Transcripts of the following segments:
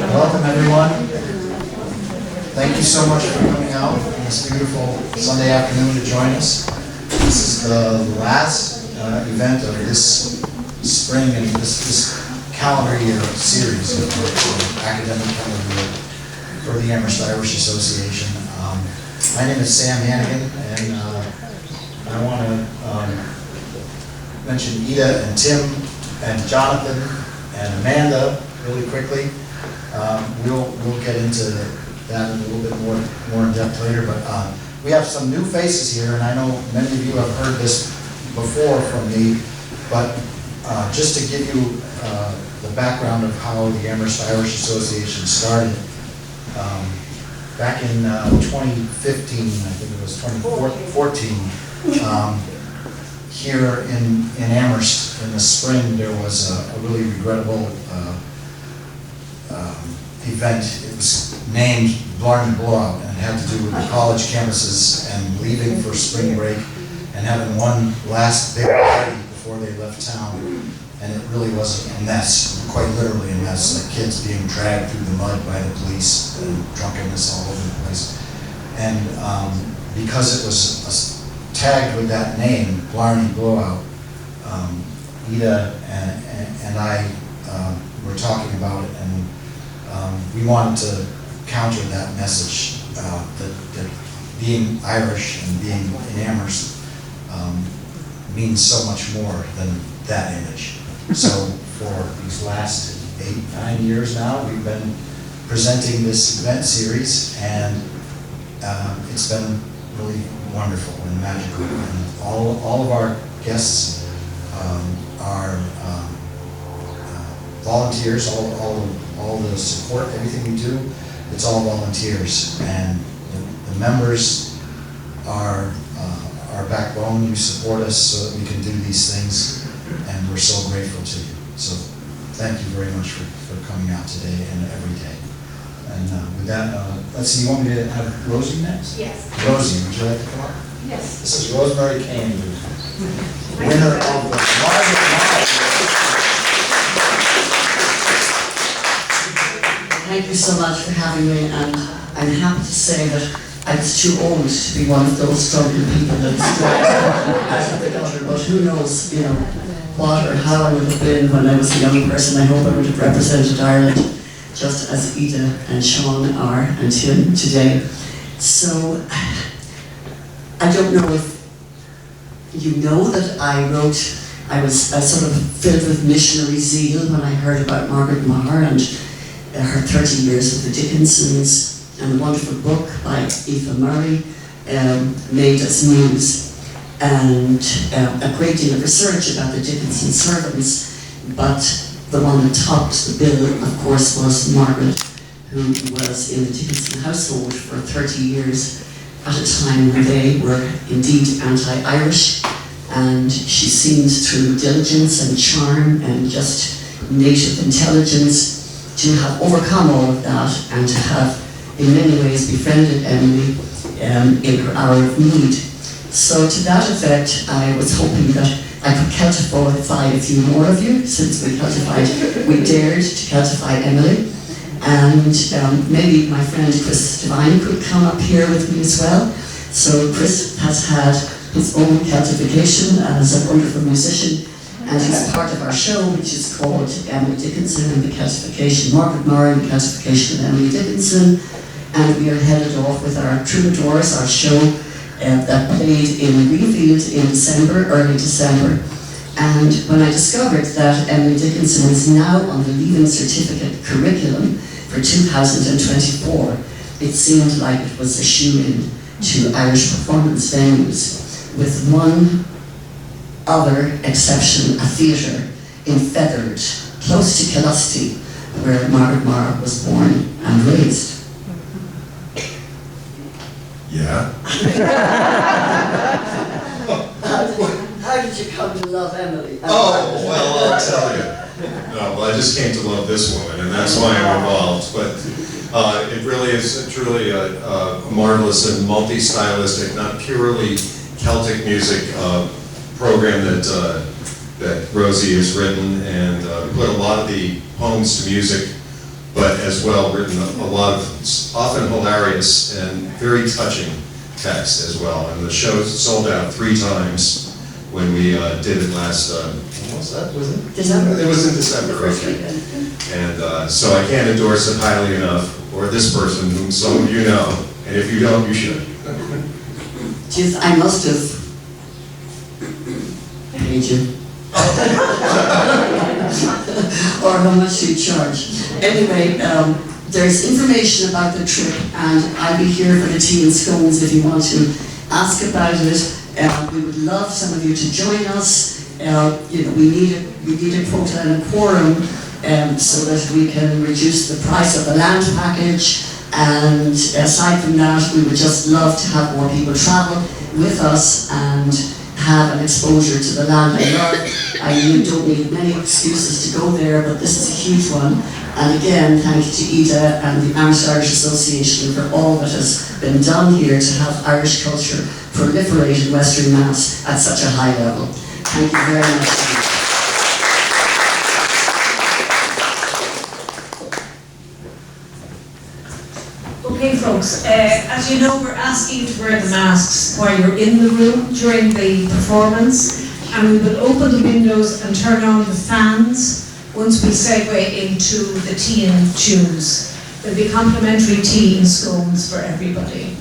Welcome, everyone. Thank you so much for coming out on this beautiful Sunday afternoon to join us. This is the last event of this spring and this calendar year series of academic calendar year for the Amherst Irish Association. My name is Sam Hannigan, and I want to mention Ida and Tim and Jonathan and Amanda really quickly. We'll get into that in a little bit more in depth later, but we have some new faces here, and I know many of you have heard this before from me, but just to give you the background of how the Amherst Irish Association started, back in 2015, I think it was 2014, here in Amherst in the spring, there was a really regrettable event. It was named Blarney Blowout, and it had to do with the college campuses and leaving for spring break and having one last big party before they left town. And it really was a mess, quite literally a mess, like kids being dragged through the mud by the police and drunkenness all over the place. And because it was tagged with that name, Blarney Blowout, Ida and I were talking about it, and we wanted to counter that message that being Irish and being in Amherst means so much more than that image. So for these last 8-9 years now, we've been presenting this event series, and it's been really wonderful and magical. And all of our guests are volunteers. All the support, everything we do, it's all volunteers. And the members are our backbone. You support us so that we can do these things, and we're so grateful to you. So thank you very much for coming out today and every day. And with that, let's see, you want me to have Rosie next? Yes. Rosie, would you like to come up? Yes. This is Rosemary Kane, winner of the Margaret. Thank you so much for having me, and I'm happy to say that I was too old to be one of those struggling people that was dragged out of the gutter, but who knows, you know, what or how I would have been when I was a young person. I hope I would have represented Ireland just as Ida and Sean are, and Tim today. So, I don't know if you know that I was sort of filled with missionary zeal when I heard about Margaret Maher and her 30 years with the Dickinsons, and a wonderful book by Aoife Murray made us news, and a great deal of research about the Dickinson servants, but the one that topped the bill, of course, was Margaret, who was in the Dickinson household for 30 years at a time when they were indeed anti-Irish, and she seemed through diligence and charm and just native intelligence to have overcome all of that and to have in many ways befriended Emily in her hour of need. So to that effect, I was hoping that I could Celtify a few more of you, since we dared to Celtify Emily. And maybe my friend Chris Devine could come up here with me as well. So Chris has had his own Celtification as a wonderful musician, and he's part of our show, which is called Emily Dickinson and the Celtification, Margaret Murray and the Celtification of Emily Dickinson. And we are headed off with our Troubadours, our show that played in Greenfield in early December. And when I discovered that Emily Dickinson is now on the Leaving Certificate curriculum for 2024, it seemed like it was a shoe-in to Irish performance venues, with one other exception, a theatre in Feathered, close to Killusty, where Margaret Maher was born and raised. Yeah. How did you come to love Emily? Oh, well, I'll tell you. No, well, I just came to love this woman, and that's why I'm involved. But it really is truly a marvelous and multi-stylistic, not purely Celtic music program that Rosie has written, and put a lot of the poems to music but as well written a lot of often hilarious and very touching text as well. And the show sold out 3 times when we did it last, when was that, was it? December. It was in December, okay. And so I can't endorse it highly enough, or this person whom some of you know, and if you don't, you should. Jeez, I must have paid you. Or how much you charge. Anyway, there's information about the trip, and I'll be here for the tea and scones if you want to ask about it. We would love some of you to join us. You know, we need a quota and a quorum so that we can reduce the price of the land package. And aside from that, we would just love to have more people travel with us and have an exposure to the land and learn. You don't need many excuses to go there, but this is a huge one. And again, thank you to Ida and the Irish Association for all that has been done here to have Irish culture proliferate in Western Mass at such a high level. Thank you very much. Okay folks, as you know, we're asking you to wear the masks while you're in the room during the performance, and we will open the windows and turn on the fans once we segue into the tea and tunes. There'll be complimentary tea and scones for everybody.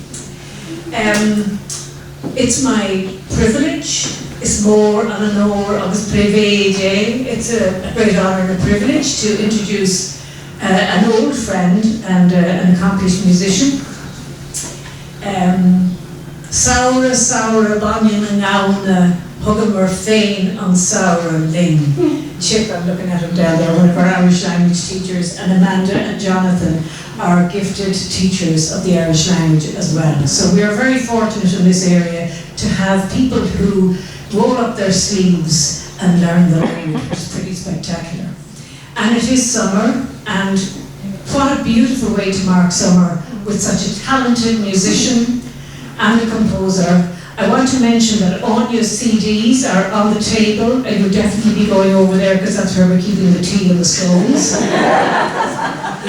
It's my privilege, it's more an honor of this privilege. It's a great honor and a privilege to introduce an old friend and an accomplished musician. Saura, Saura, Banyan and Áine, Hugamur Féin on Saura Ling. Chip, I'm looking at him down there, one of our Irish language teachers, and Amanda and Jonathan are gifted teachers of the Irish language as well. So we are very fortunate in this area to have people who roll up their sleeves and learn the language, which is pretty spectacular. And it is summer, and what a beautiful way to mark summer with such a talented musician and a composer. I want to mention that Áine's CDs are on the table. I will definitely be going over there because that's where we're keeping the tea and the scones.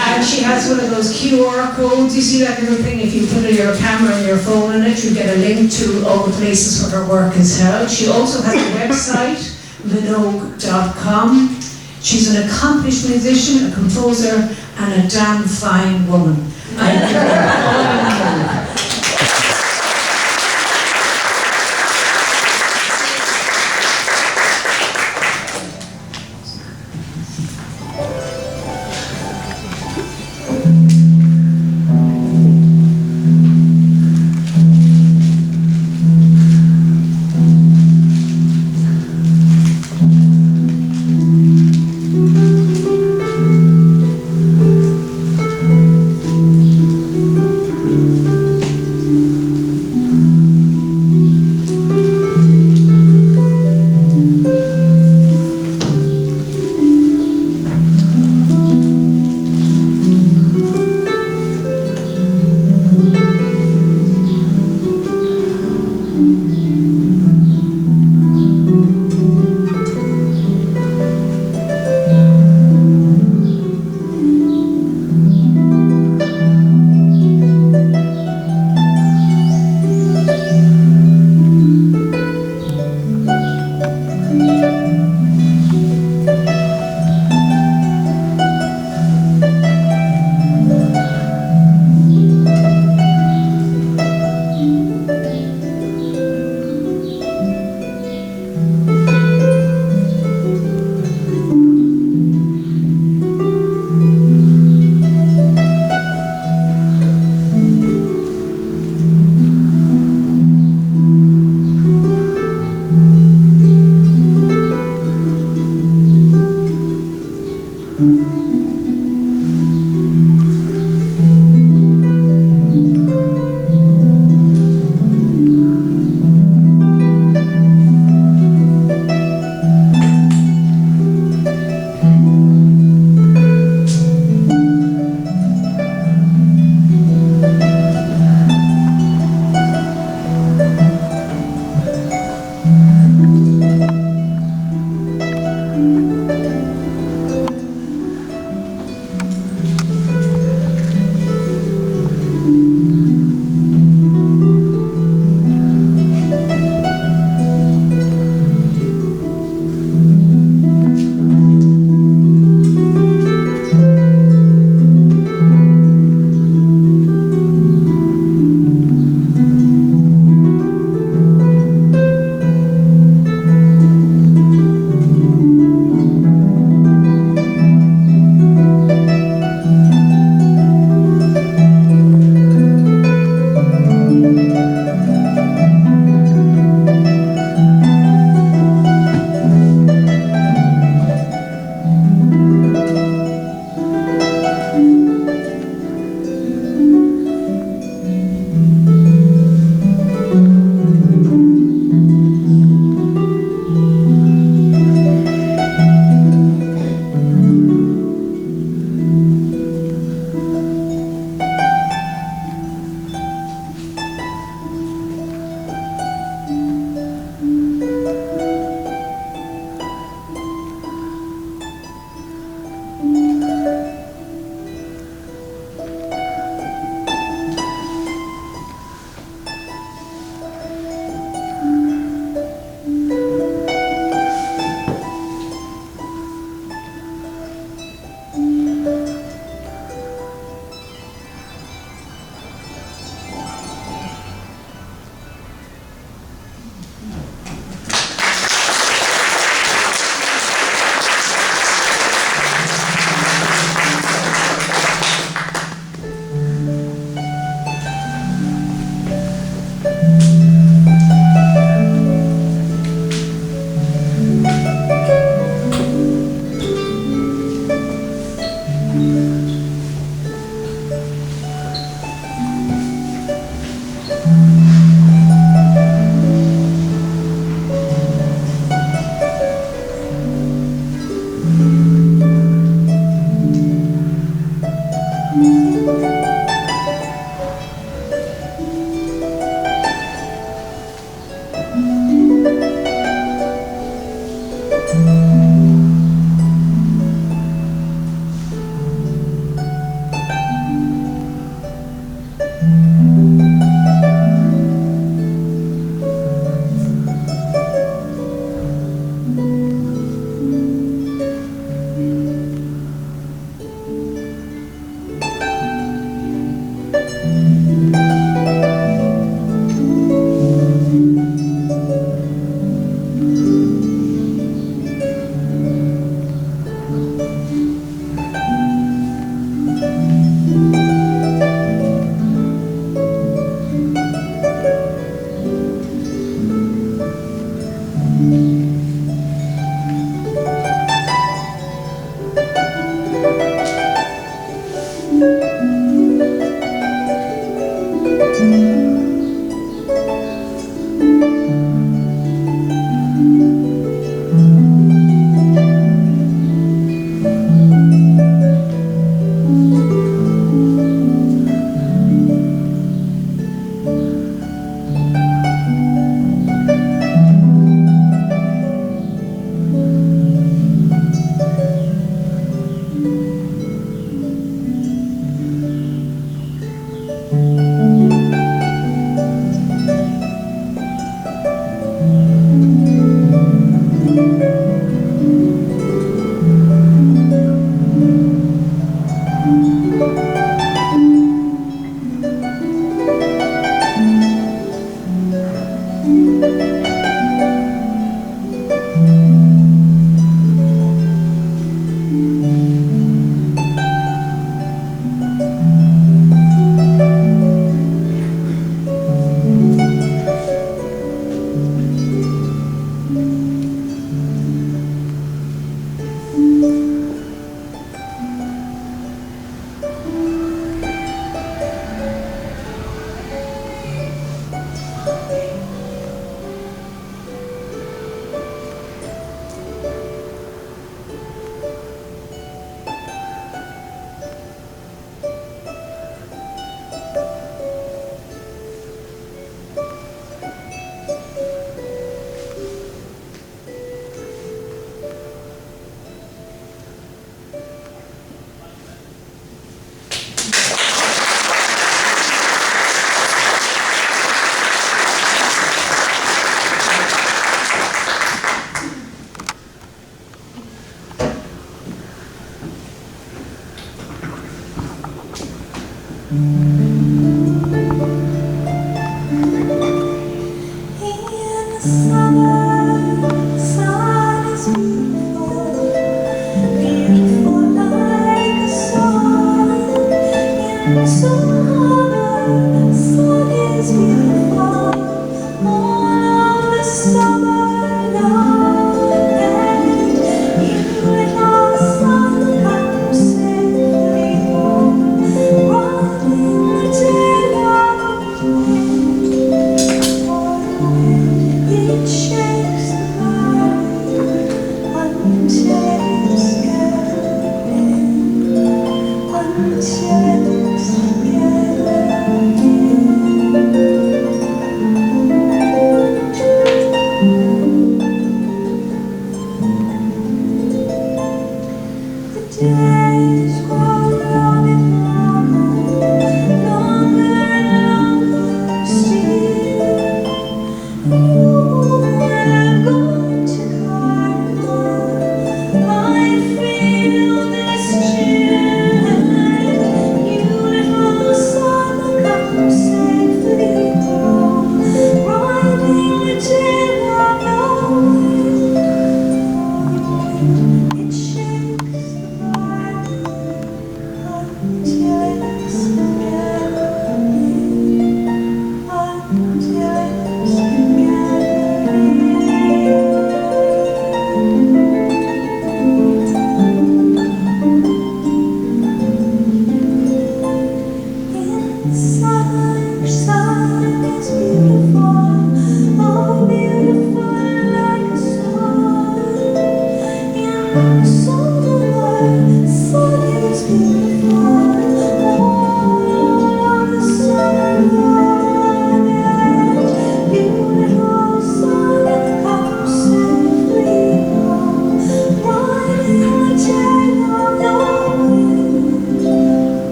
And she has one of those QR codes. You see that little thing? If you put your camera and your phone in it, you get a link to all the places where her work is held. She also has a website, Minogue.com. She's an accomplished musician, a composer, and a damn fine woman.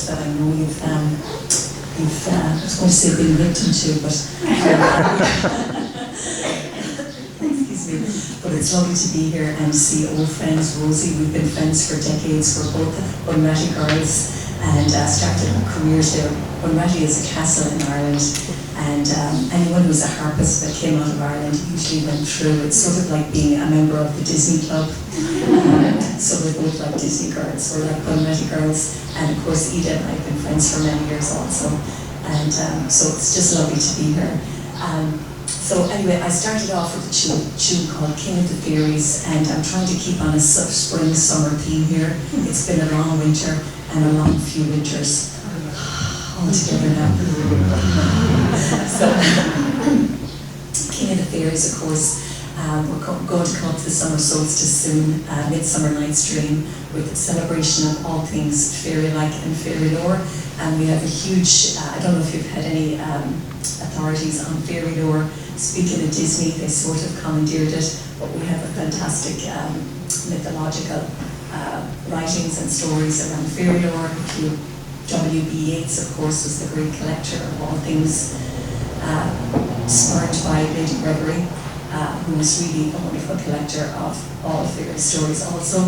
that I know you've I was going to say been victim to, but excuse me, but it's lovely to be here and see old friends. Rosie, we've been friends for decades. We're both Bunratty girls and started our careers there. Bunratty is a castle in Ireland, and anyone who's a harpist that came out of Ireland usually went through. It's sort of like being a member of the Disney Club. So we're both like Disney girls, we're like Bunratty girls, and of course Ida and I have been friends for many years also, and so it's just lovely to be here. So anyway, I started off with a tune called King of the Fairies, and I'm trying to keep on a spring-summer theme here. It's been a long winter and a long few winters all together now. So, King of the Fairies, of course. We're going to come up to the summer solstice soon, Midsummer Night's Dream, with a celebration of all things fairy-like and fairy lore. And we have a huge, I don't know if you've had any authorities on fairy lore. Speaking of Disney, they sort of commandeered it, but we have a fantastic mythological writings and stories around fairy lore. W.B. Yeats, of course, was the great collector of all things, spurred by Lady Gregory. Who was really a wonderful collector of all fairy stories also.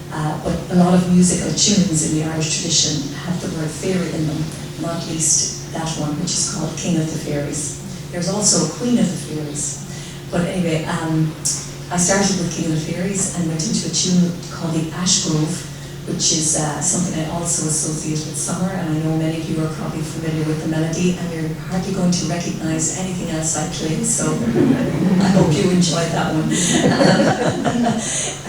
But a lot of musical tunes in the Irish tradition have the word fairy in them, not least that one which is called King of the Fairies. There's also Queen of the Fairies. But anyway, I started with King of the Fairies and went into a tune called the Ash Grove, which is something I also associate with summer, and I know many of you are probably familiar with the melody, and you're hardly going to recognise anything else I played, so I hope you enjoyed that one.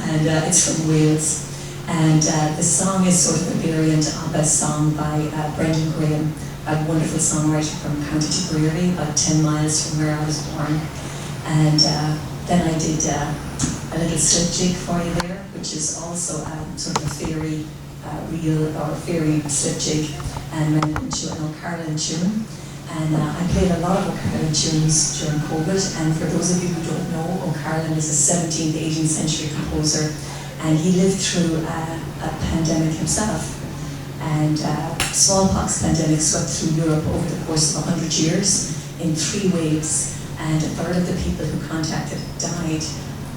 And it's from Wales. And the song is sort of a variant of a song by Brendan Graham, a wonderful songwriter from County Tipperary, about 10 miles from where I was born. And then I did a little slip jig for you there, which is also sort of a fairy reel or fairy slip jig, and went into an O'Carolan tune. And I played a lot of O'Carolan tunes during COVID, and for those of you who don't know, O'Carolan is a 17th, 18th century composer, and he lived through a pandemic himself. And smallpox pandemic swept through Europe over the course of 100 years in 3 waves, and a third of the people who contacted died.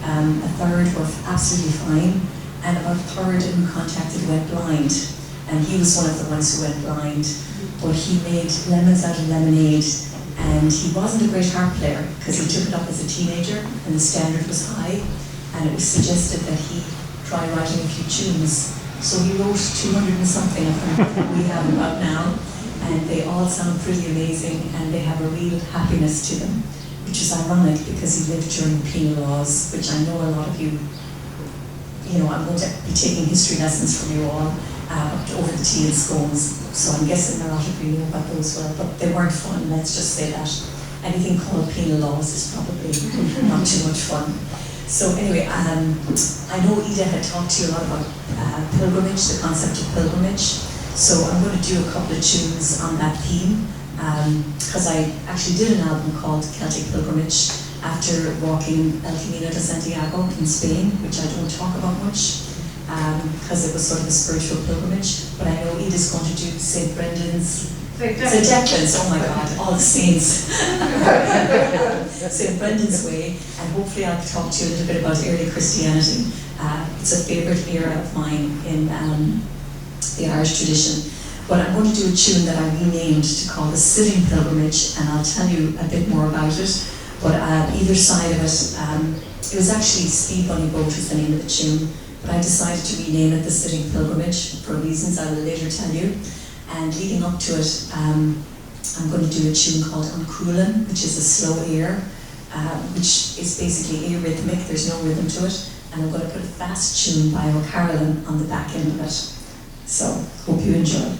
A third were absolutely fine, and about a third who contacted went blind. And he was one of the ones who went blind, but he made lemons out of lemonade, and he wasn't a great harp player because he took it up as a teenager and the standard was high, and it was suggested that he try writing a few tunes. So he wrote 200 and something of them that we have about now, and they all sound pretty amazing, and they have a real happiness to them, which is ironic because he lived during the penal laws, which I know a lot of you, I'm going to be taking history lessons from you all over the tea and scones, so I'm guessing a lot of you know about those well, but they weren't fun, let's just say that. Anything called penal laws is probably not too much fun. So anyway, I know Ida had talked to you a lot about pilgrimage, the concept of pilgrimage, so I'm going to do a couple of tunes on that theme, because I actually did an album called Celtic Pilgrimage after walking El Camino de Santiago in Spain, which I don't talk about much, because it was sort of a spiritual pilgrimage, but I know Ida's going to do St. Brendan's, St. Declan's, oh my God, all the saints. St. Brendan's Way, and hopefully I'll talk to you a little bit about early Christianity. It's a favourite era of mine in the Irish tradition. But I'm going to do a tune that I renamed to call the Sitting Pilgrimage, and I'll tell you a bit more about it. But either side of it, it was actually Speed Bunny Boat was the name of the tune, but I decided to rename it the Sitting Pilgrimage for reasons I will later tell you. And leading up to it, I'm going to do a tune called Uncoolan, which is a slow air, which is basically arrhythmic, there's no rhythm to it, and I'm going to put a fast tune by O'Carolan on the back end of it. So, hope you enjoy.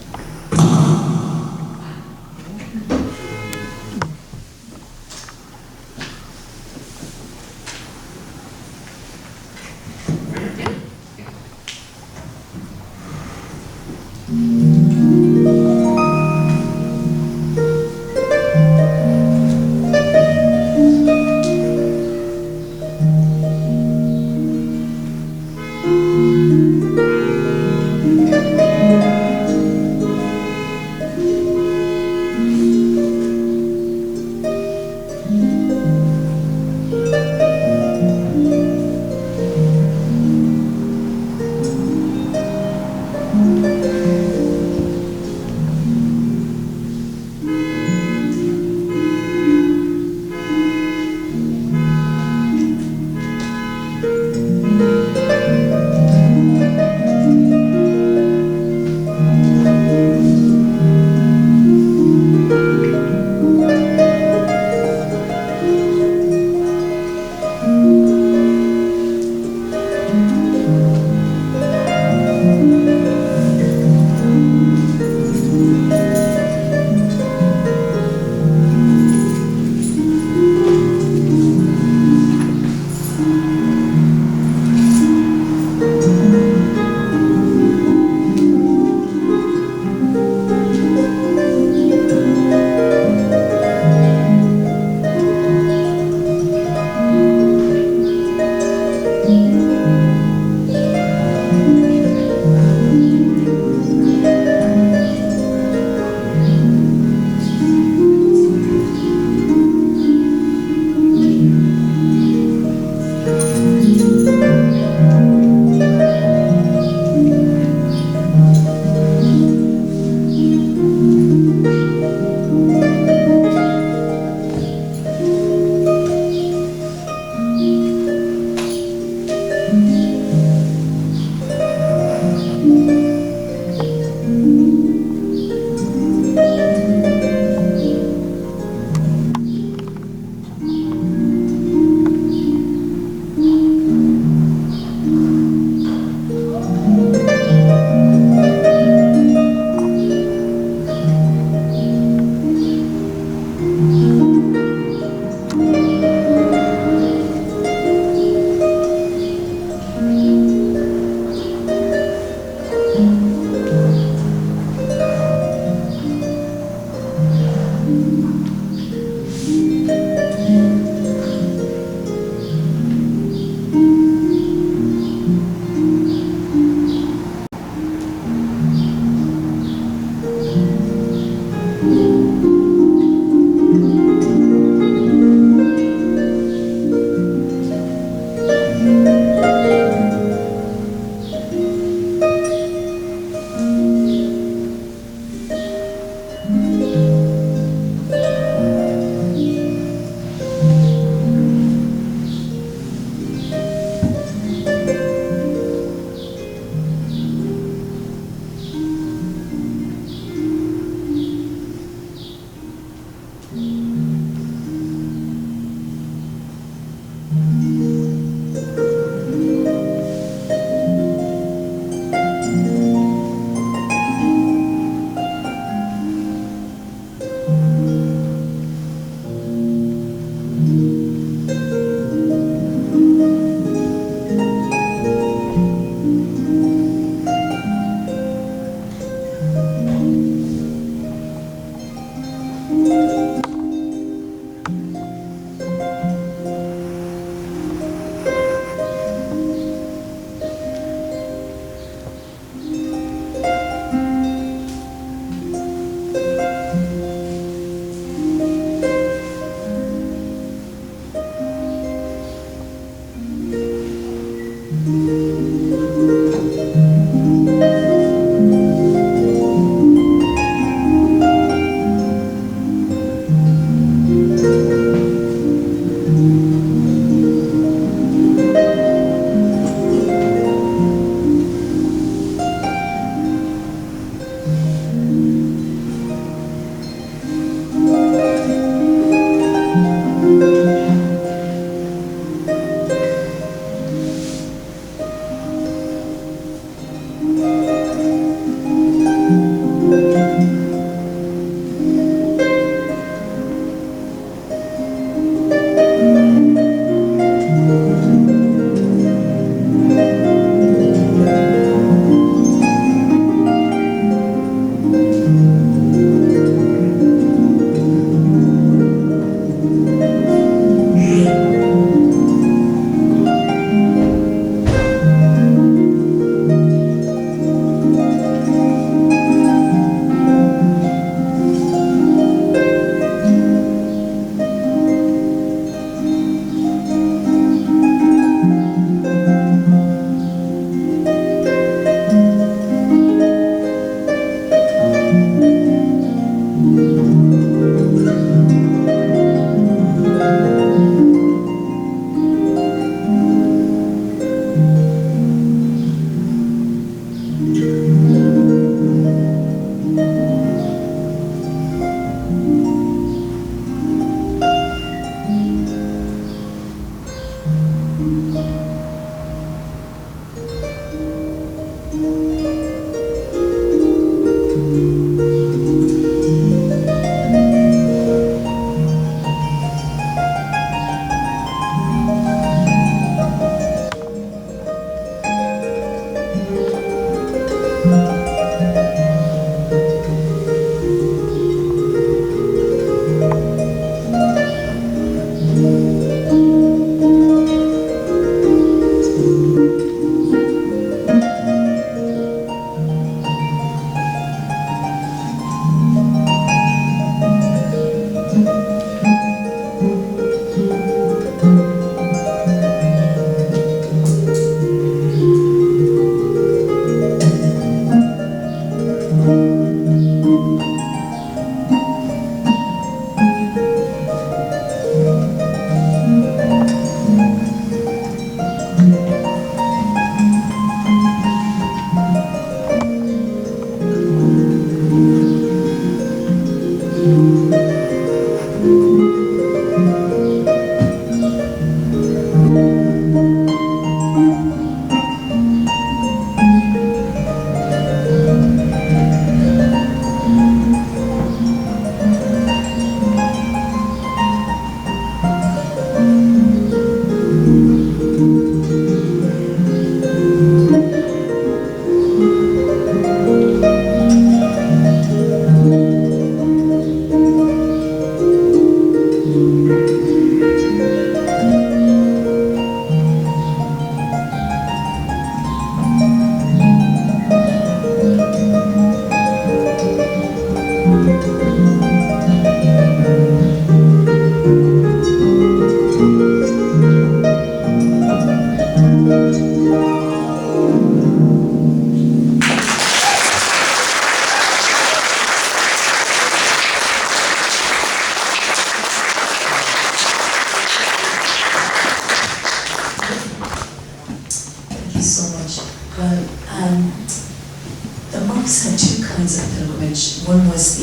the monks had two kinds of pilgrimage. One was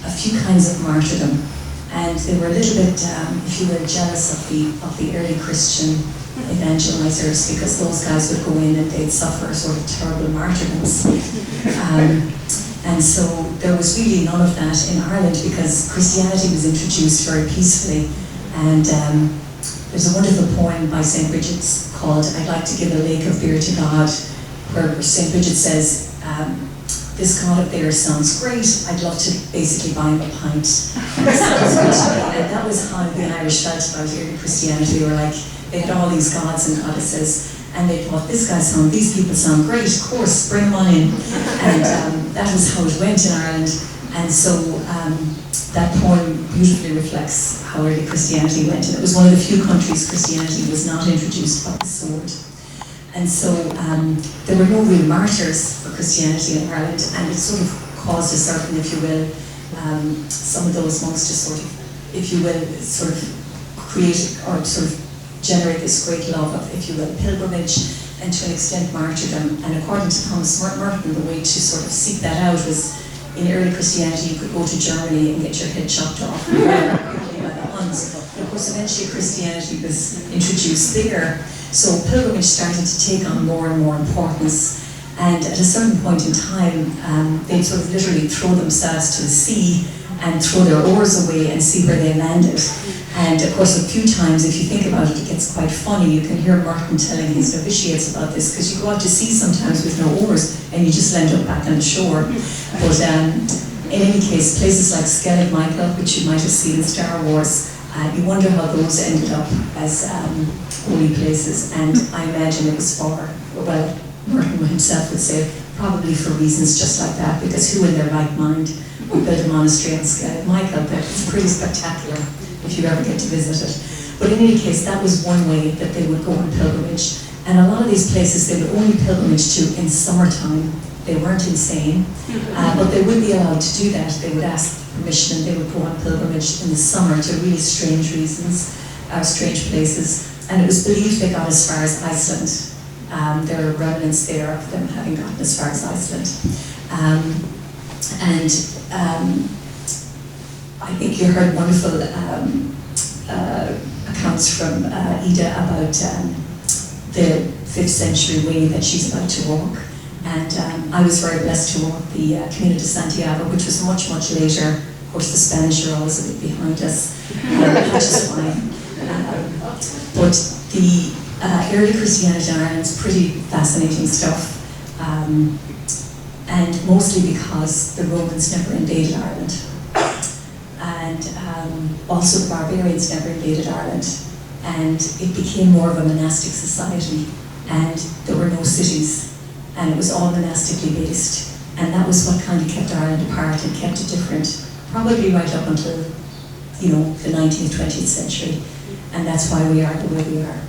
a few kinds of martyrdom, and they were a little bit, if you will, jealous of the early Christian evangelizers, because those guys would go in and they'd suffer sort of terrible martyrdoms. And so there was really none of that in Ireland, because Christianity was introduced very peacefully. And there's a wonderful poem by St. Bridget called "I'd Like to Give a Lake of Beer to God," where St. Bridget says, this God up there sounds great, I'd love to basically buy him a pint. And that was how the Irish felt about early Christianity. They were like, they had all these gods and goddesses, and they thought, these people sound great, of course, bring them on in. And that was how it went in Ireland. And so that poem beautifully reflects how early Christianity went. And it was one of the few countries Christianity was not introduced by the sword. And so there were no real martyrs for Christianity in Ireland, and it sort of caused a certain, if you will, some of those monks to sort of, if you will, sort of create or sort of generate this great love of, if you will, pilgrimage, and to an extent martyrdom. And according to Thomas Merton, the way to sort of seek that out was, in early Christianity, you could go to Germany and get your head chopped off by the Huns. But of course, eventually Christianity was introduced there. So pilgrimage started to take on more and more importance. And at a certain point in time, they'd sort of literally throw themselves to the sea and throw their oars away and see where they landed. And of course, a few times, if you think about it, it gets quite funny. You can hear Martin telling his novitiates about this, because you go out to sea sometimes with no oars and you just end up back on the shore. But in any case, places like Skellig Michael, which you might have seen in Star Wars, you wonder how those ended up as holy places. And I imagine it was for, well, Martin himself would say, probably for reasons just like that, because who in their right mind would build a monastery on Skellig Michael? But it's pretty spectacular if you ever get to visit it. But in any case, that was one way that they would go on pilgrimage. And a lot of these places they would only pilgrimage to in summertime. They weren't insane, but they would be allowed to do that. They would ask permission and they would go on pilgrimage in the summer to really strange reasons, strange places. And it was believed they got as far as Iceland. There are remnants there of them having gotten as far as Iceland. I think you heard wonderful accounts from Ida about the 5th century way that she's about to walk. And I was very blessed to walk the Camino de Santiago, which was much, much later. Of course, the Spanish are always a bit behind us, which is fine. But the early Christianity in Ireland is pretty fascinating stuff. And mostly because the Romans never invaded Ireland. And also the barbarians never invaded Ireland. And it became more of a monastic society. And there were no cities. And it was all monastically based. And that was what kind of kept Ireland apart and kept it different, probably right up until, you know, the 19th, 20th century. And that's why we are the way we are.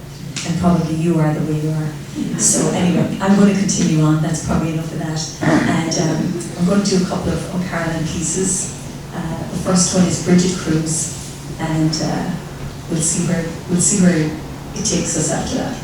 And probably you are the way you are. So anyway, I'm going to continue on. That's probably enough of that. And I'm going to do a couple of O'Carolan pieces. The first one is Bridget Cruise, and we'll see where it takes us after that.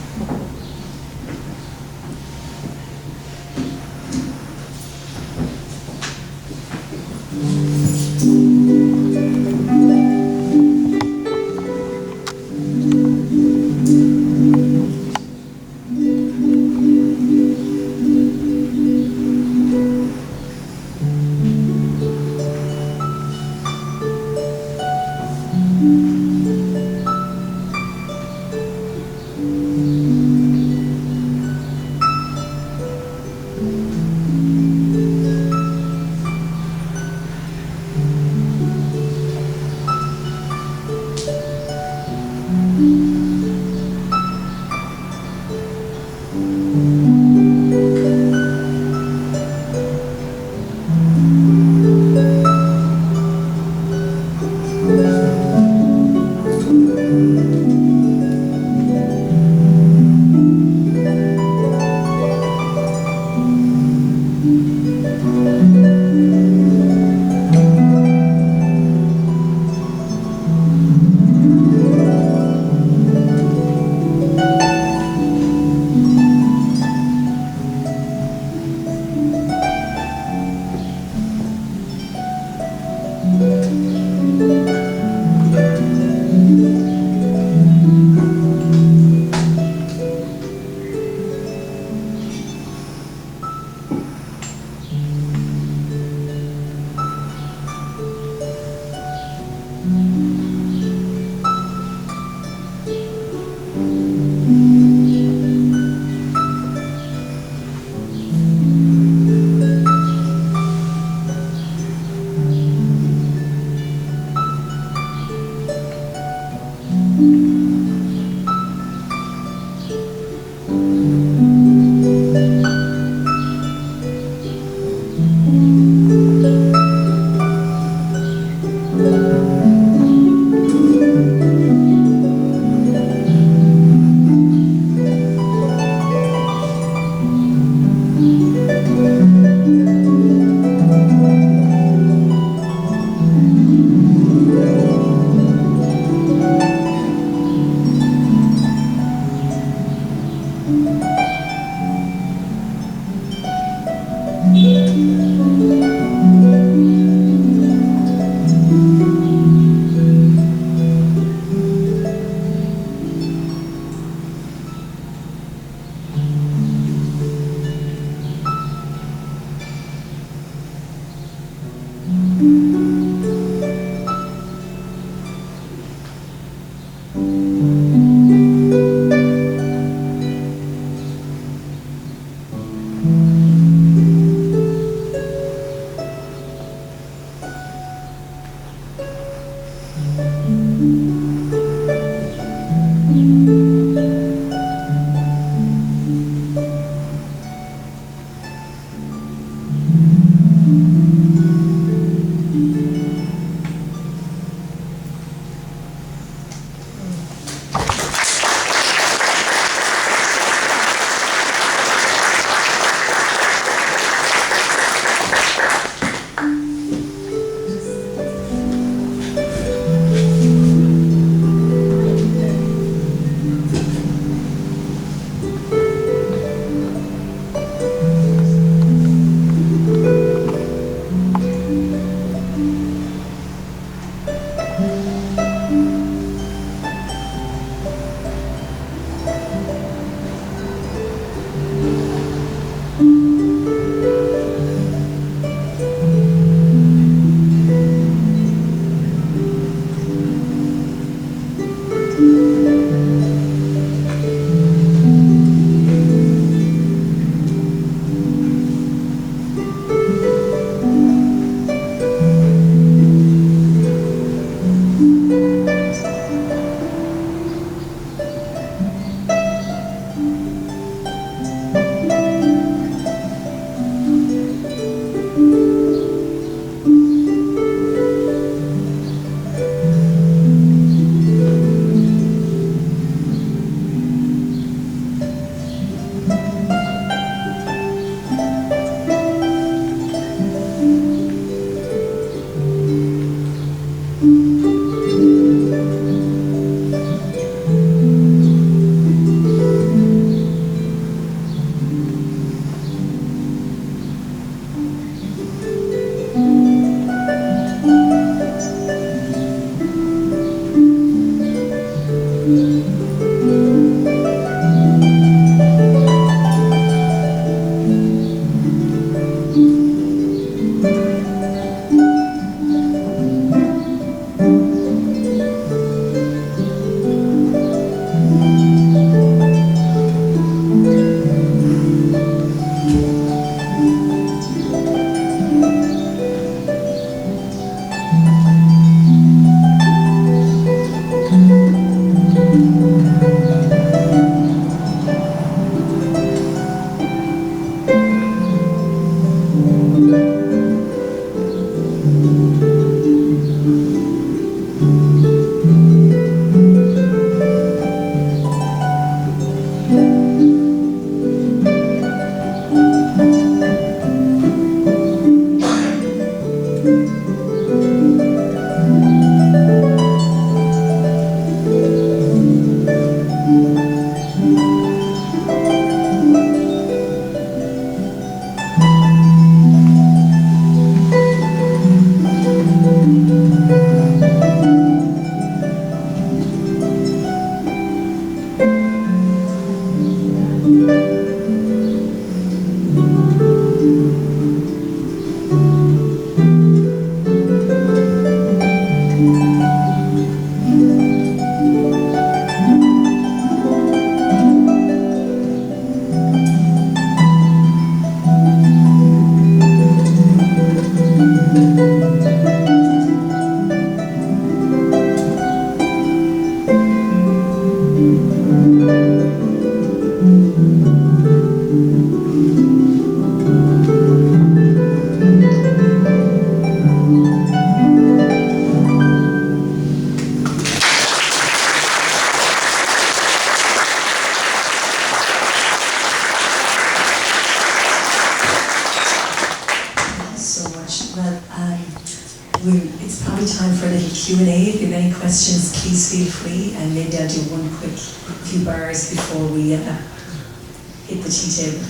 It's probably time for a little Q&A. If you have any questions, please feel free, and maybe I'll do one quick few bars before we hit the tea table.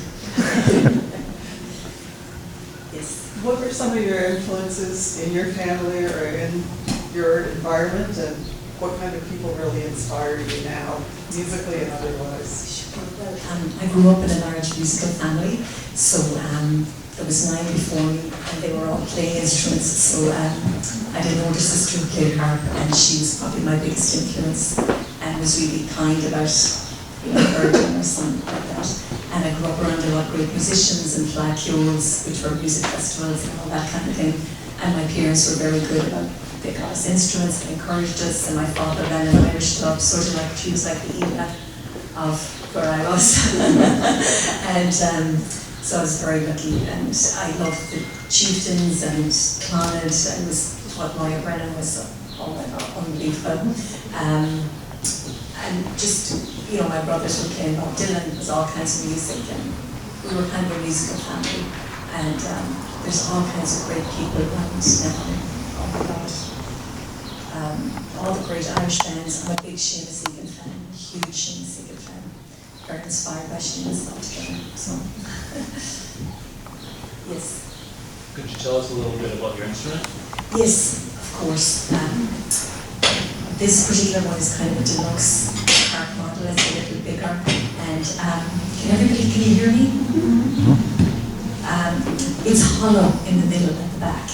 Yes. What were some of your influences in your family or in your environment, and what kind of people really inspire you now, musically and otherwise? Well, I grew up in a large musical family, so there was 9 before me, and they were all playing instruments. So I had an older sister who played harp, and she was probably my biggest influence, and was really kind about encouraging her son like that. And I grew up around a lot of great musicians and flagioles, which were music festivals and all that kind of thing. And my parents were very good about, they got us instruments and encouraged us. And my father ran an Irish club, sort of like she was like the Áine of where I was. And so I was very lucky, and I loved the chieftains and Clonard, and was what Moya Brennan was, oh my God, unbelievable. And just, my brothers were playing Bob Dylan, it was all kinds of music, and we were kind of a musical family. And there's all kinds of great people around now. Oh my God. All the great Irish bands. I'm a big Seamus Egan fan, a huge Seamus Egan fan. Very inspired by Seamus altogether. So, yes. Could you tell us a little bit about your instrument? Yes, of course. This particular one is kind of a deluxe harp model. It's a little bigger. And can you hear me? It's hollow in the middle at the back.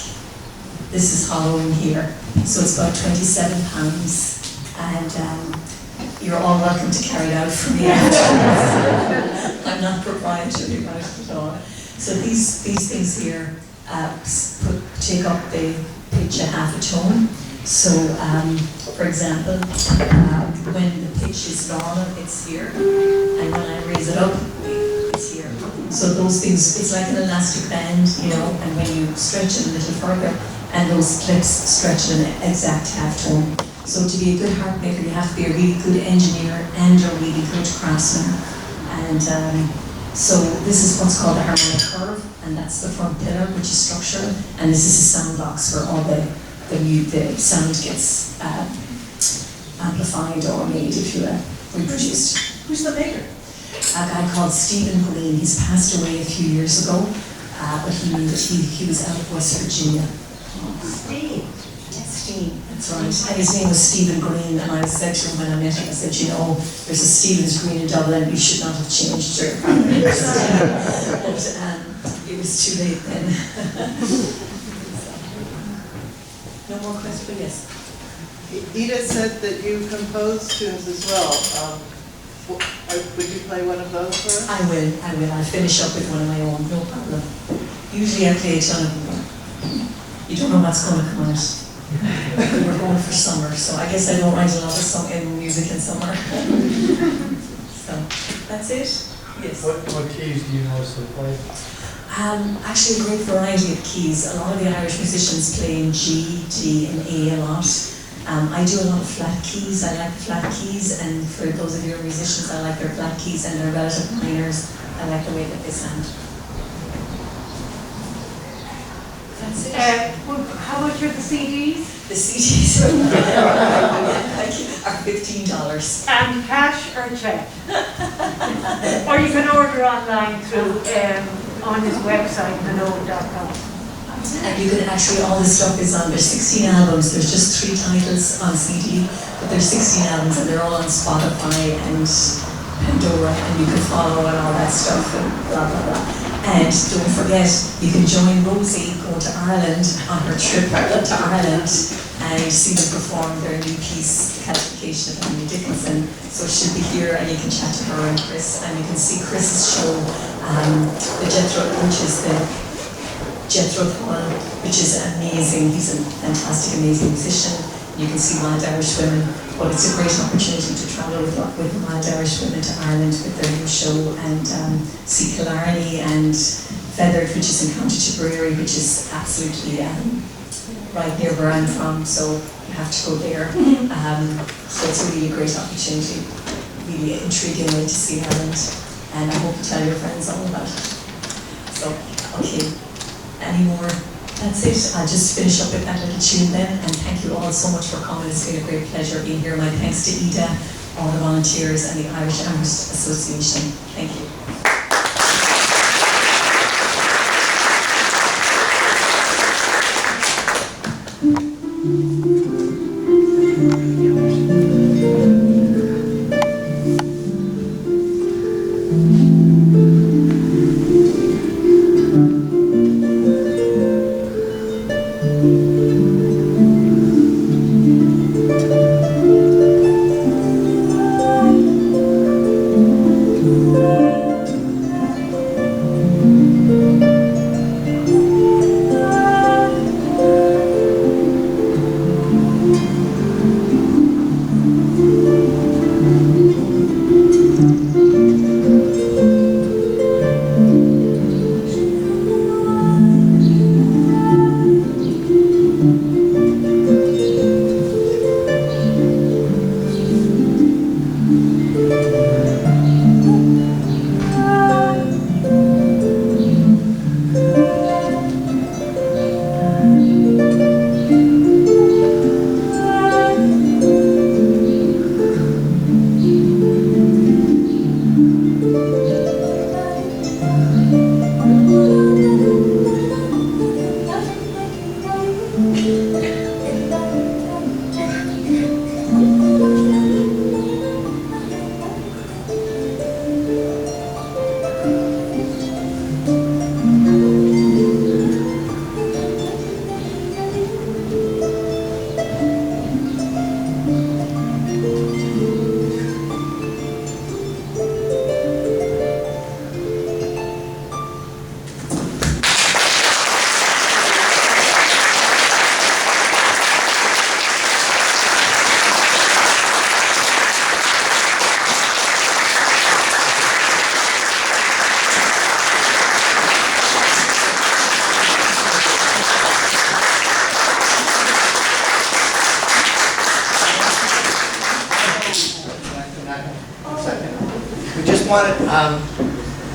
This is hollow in here. So it's about 27 pounds. And you're all welcome to carry it out for me afterwards. I'm not proprietary about it at all. So these things here take up the pitch a half a tone. So, for example, when the pitch is normal, it's here, and when I raise it up, it's here. So those things, it's like an elastic band, and when you stretch it a little further, and those clips stretch an exact half tone. So to be a good harp maker, you have to be a really good engineer and a really good craftsman. And so this is what's called the harmonic curve, and that's the front pillar, which is structural, and this is the sound box where all the sound gets amplified or made, if you will, reproduced. Who's the maker? A guy called Stephen Green. He's passed away a few years ago, but he was out of West Virginia. Steve. Steve, that's right. And his name was Stephen Green, and I said to him when I met him, I said, there's a Stephen's Green in Dublin, you should not have changed your name. But it was too late then. No more questions? Yes. Edith said that you compose tunes as well. Would you play one of those for us? I will. I'll finish up with one of my own, no problem. Usually I play a ton of them. You don't know what's going to come out. We're going for summer, so I guess I don't write a lot of music in summer. So, that's it? Yes. What keys do you mostly play? Actually, a great variety of keys. A lot of the Irish musicians play in G, D, and A a lot. I do a lot of flat keys. I like the flat keys, and for those of you who are musicians, I like their flat keys and their relative minors. I like the way that they sound. That's it. How much are the CDs? The CDs are $15. And cash or check? Or you can order online through on his website, Minogue.com. And you can actually, all this stuff is on, there's 16 albums, there's just 3 titles on CD, but there's 16 albums and they're all on Spotify and Pandora, and you can follow and all that stuff and blah, blah, blah. And don't forget, you can join Rosie, go to Ireland on her trip to Ireland and see them perform their new piece, The Calcification of Emily Dickinson. So she'll be here and you can chat to her and Chris, and you can see Chris's show, the Jethro, which is the Jethro Tull, which is amazing. He's a fantastic, amazing musician. You can see Wild Irish Women, but it's a great opportunity to travel with Mad Irish Women to Ireland with their new show and see Killarney and Feathered, which is in County Tipperary, which is absolutely right near where I'm from, so you have to go there. So it's really a great opportunity, really intriguing way to see Ireland, and I hope you tell your friends all about it. So, okay, any more? That's it. I'll just finish up with that little tune then, and thank you all so much for coming. It's been a great pleasure being here. My thanks to Ida, all the volunteers, and the Irish Amherst Association. Thank you.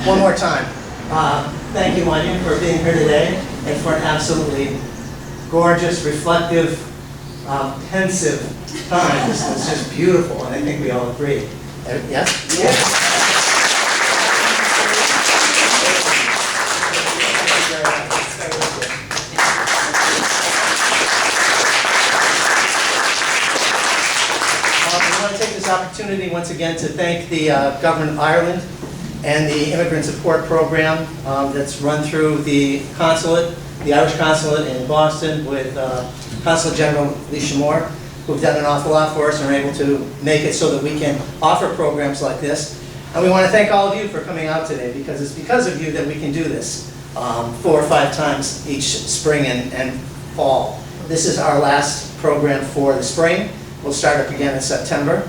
One more time. Thank you, Áine, for being here today and for an absolutely gorgeous, reflective, pensive time. This was just beautiful, and I think we all agree. Yes? Yes. I want to take this opportunity once again to thank the Government of Ireland and the Immigrant Support Program that's run through the consulate, the Irish consulate in Boston with Consul General Alicia Moore, who've done an awful lot for us and are able to make it so that we can offer programs like this. And we want to thank all of you for coming out today, because it's because of you that we can do this 4 or 5 times each spring and fall. This is our last program for the spring. We'll start up again in September.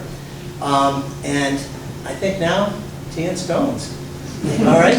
And I think now, tea and scones. All right?